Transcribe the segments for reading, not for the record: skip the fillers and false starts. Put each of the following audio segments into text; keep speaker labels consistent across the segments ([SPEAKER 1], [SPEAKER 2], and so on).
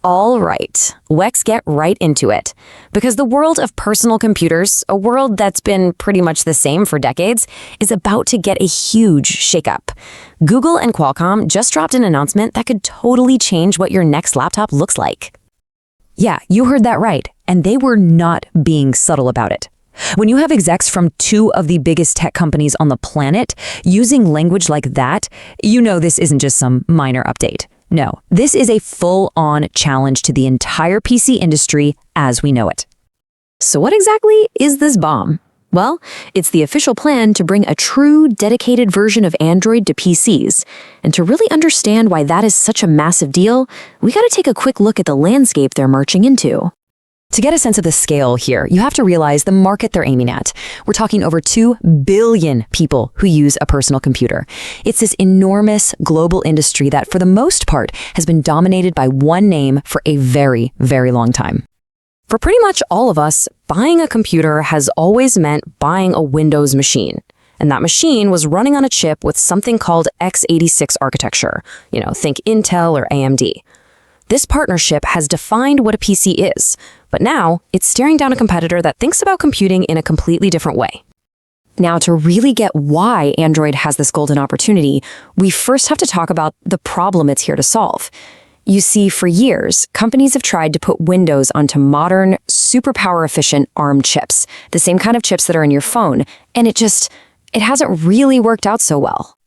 [SPEAKER 1] All right, let's get right into it. Because the world of personal computers, a world that's been pretty much the same for decades, is about to get a huge shakeup. Google and Qualcomm just dropped an announcement that could totally change what your next laptop looks like.
[SPEAKER 2] Yeah, you heard that right, and they were not being subtle about it. When you have execs from two of the biggest tech companies on the planet using language like that, you know this isn't just some minor update. No, this is a full-on challenge to the entire PC industry as we know it.
[SPEAKER 1] So what exactly is this bomb? Well, it's the official plan to bring a true, dedicated version of Android to PCs. And to really understand why that is such a massive deal, we gotta take a quick look at the landscape they're marching into.
[SPEAKER 2] To get a sense of the scale here, you have to realize the market they're aiming at. We're talking over 2 billion people who use a personal computer. It's this enormous global industry that, for the most part, has been dominated by one name for a very, very long time.
[SPEAKER 1] For pretty much all of us, buying a computer has always meant buying a Windows machine. And that machine was running on a chip with something called x86 architecture. Think Intel or AMD. This partnership has defined what a PC is, but now it's staring down a competitor that thinks about computing in a completely different way. Now, to really get why Android has this golden opportunity, we first have to talk about the problem it's here to solve. You see, for years, companies have tried to put Windows onto modern, super power-efficient ARM chips, the same kind of chips that are in your phone, and it hasn't really worked out so well.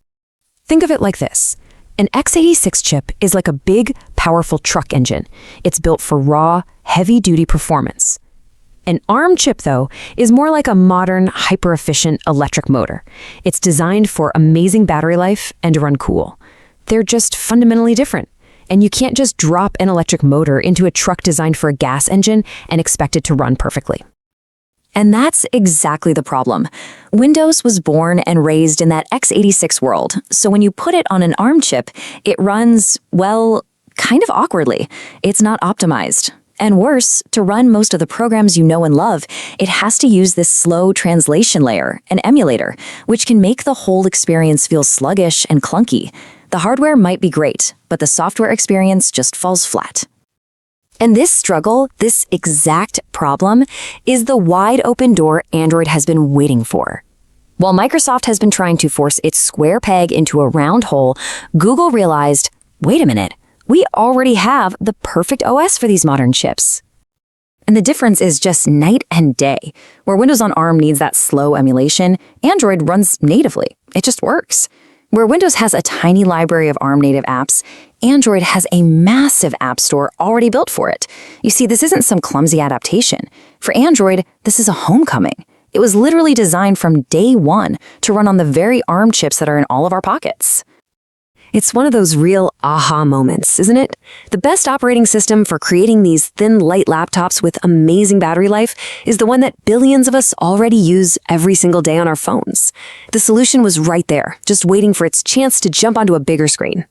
[SPEAKER 2] Think of it like this. An x86 chip is like a big, powerful truck engine. It's built for raw, heavy-duty performance. An ARM chip, though, is more like a modern, hyper-efficient electric motor. It's designed for amazing battery life and to run cool. They're just fundamentally different. And you can't just drop an electric motor into a truck designed for a gas engine and expect it to run perfectly.
[SPEAKER 1] And that's exactly the problem. Windows was born and raised in that x86 world, so when you put it on an ARM chip, it runs, well, kind of awkwardly. It's not optimized. And worse, to run most of the programs you know and love, it has to use this slow translation layer, an emulator, which can make the whole experience feel sluggish and clunky. The hardware might be great, but the software experience just falls flat. And this struggle, this exact problem, is the wide open door Android has been waiting for. While Microsoft has been trying to force its square peg into a round hole, Google realized, wait a minute, we already have the perfect OS for these modern chips. And the difference is just night and day. Where Windows on ARM needs that slow emulation, Android runs natively. It just works. Where Windows has a tiny library of ARM-native apps, Android has a massive app store already built for it. You see, this isn't some clumsy adaptation. For Android, this is a homecoming. It was literally designed from day one to run on the very ARM chips that are in all of our pockets. It's one of those real aha moments, isn't it? The best operating system for creating these thin, light laptops with amazing battery life is the one that billions of us already use every single day on our phones. The solution was right there, just waiting for its chance to jump onto a bigger screen.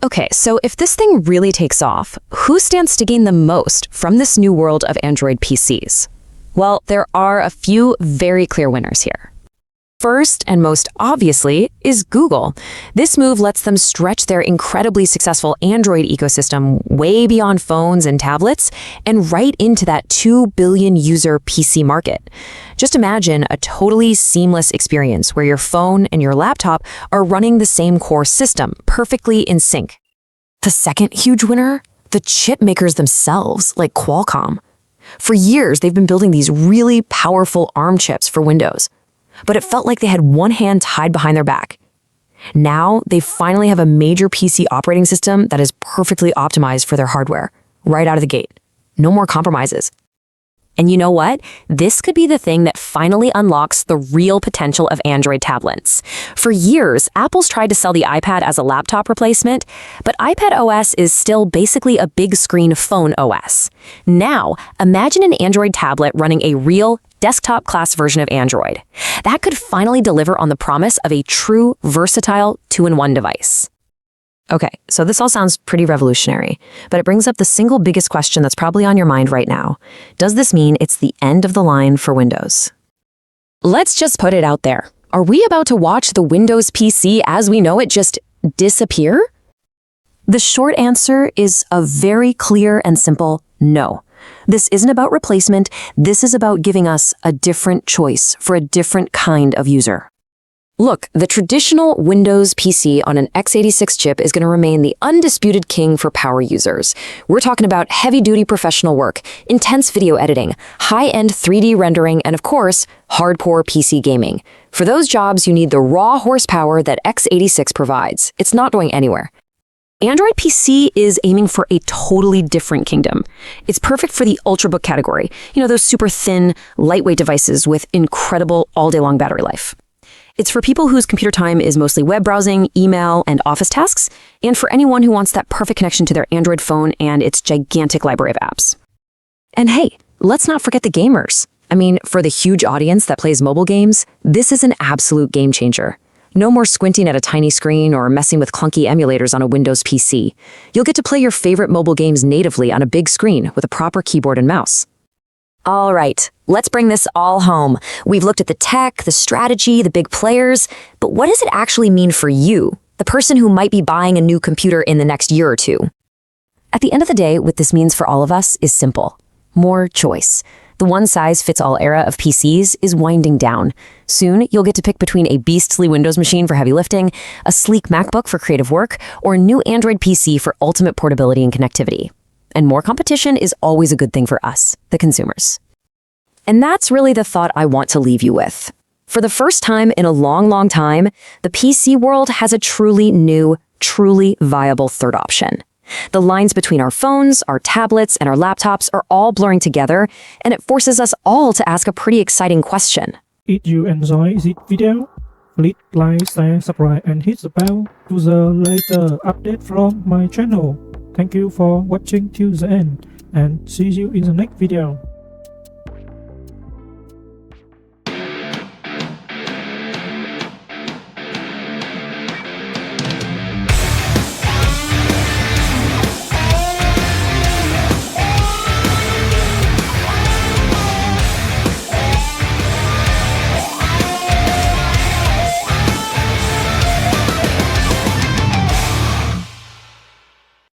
[SPEAKER 2] Okay, so if this thing really takes off, who stands to gain the most from this new world of Android PCs? Well, there are a few very clear winners here. First, and most obviously, is Google. This move lets them stretch their incredibly successful Android ecosystem way beyond phones and tablets and right into that 2 billion user PC market. Just imagine a totally seamless experience where your phone and your laptop are running the same core system, perfectly in sync. The second huge winner? The chip makers themselves, like Qualcomm. For years, they've been building these really powerful ARM chips for Windows. But it felt like they had one hand tied behind their back. Now, they finally have a major PC operating system that is perfectly optimized for their hardware, right out of the gate. No more compromises. And you know what? This could be the thing that finally unlocks the real potential of Android tablets. For years, Apple's tried to sell the iPad as a laptop replacement, but iPad OS is still basically a big screen phone OS. Now, imagine an Android tablet running a real desktop-class version of Android. That could finally deliver on the promise of a true, versatile, two-in-one device. Okay, so this all sounds pretty revolutionary, but it brings up the single biggest question that's probably on your mind right now. Does this mean it's the end of the line for Windows? Let's just put it out there. Are we about to watch the Windows PC as we know it just disappear?
[SPEAKER 1] The short answer is a very clear and simple no. This isn't about replacement, this is about giving us a different choice for a different kind of user.
[SPEAKER 2] Look, the traditional Windows PC on an x86 chip is going to remain the undisputed king for power users. We're talking about heavy-duty professional work, intense video editing, high-end 3D rendering, and of course, hardcore PC gaming. For those jobs, you need the raw horsepower that x86 provides. It's not going anywhere. Android PC is aiming for a totally different kingdom. It's perfect for the ultrabook category, those super thin, lightweight devices with incredible all-day-long battery life. It's for people whose computer time is mostly web browsing, email, and office tasks, and for anyone who wants that perfect connection to their Android phone and its gigantic library of apps.
[SPEAKER 1] And hey, let's not forget the gamers. For the huge audience that plays mobile games, this is an absolute game changer. No more squinting at a tiny screen or messing with clunky emulators on a Windows PC. You'll get to play your favorite mobile games natively on a big screen with a proper keyboard and mouse.
[SPEAKER 2] All right, let's bring this all home. We've looked at the tech, the strategy, the big players, but what does it actually mean for you, the person who might be buying a new computer in the next year or two? At the end of the day, what this means for all of us is simple. More choice. The one-size-fits-all era of PCs is winding down. Soon, you'll get to pick between a beastly Windows machine for heavy lifting, a sleek MacBook for creative work, or a new Android PC for ultimate portability and connectivity. And more competition is always a good thing for us, the consumers. And that's really the thought I want to leave you with. For the first time in a long, long time, the PC world has a truly new, truly viable third option. The lines between our phones, our tablets, and our laptops are all blurring together, and it forces us all to ask a pretty exciting question.
[SPEAKER 3] If you enjoy this video, please like, share, subscribe, and hit the bell to the later update from my channel. Thank you for watching till the end, and see you in the next video.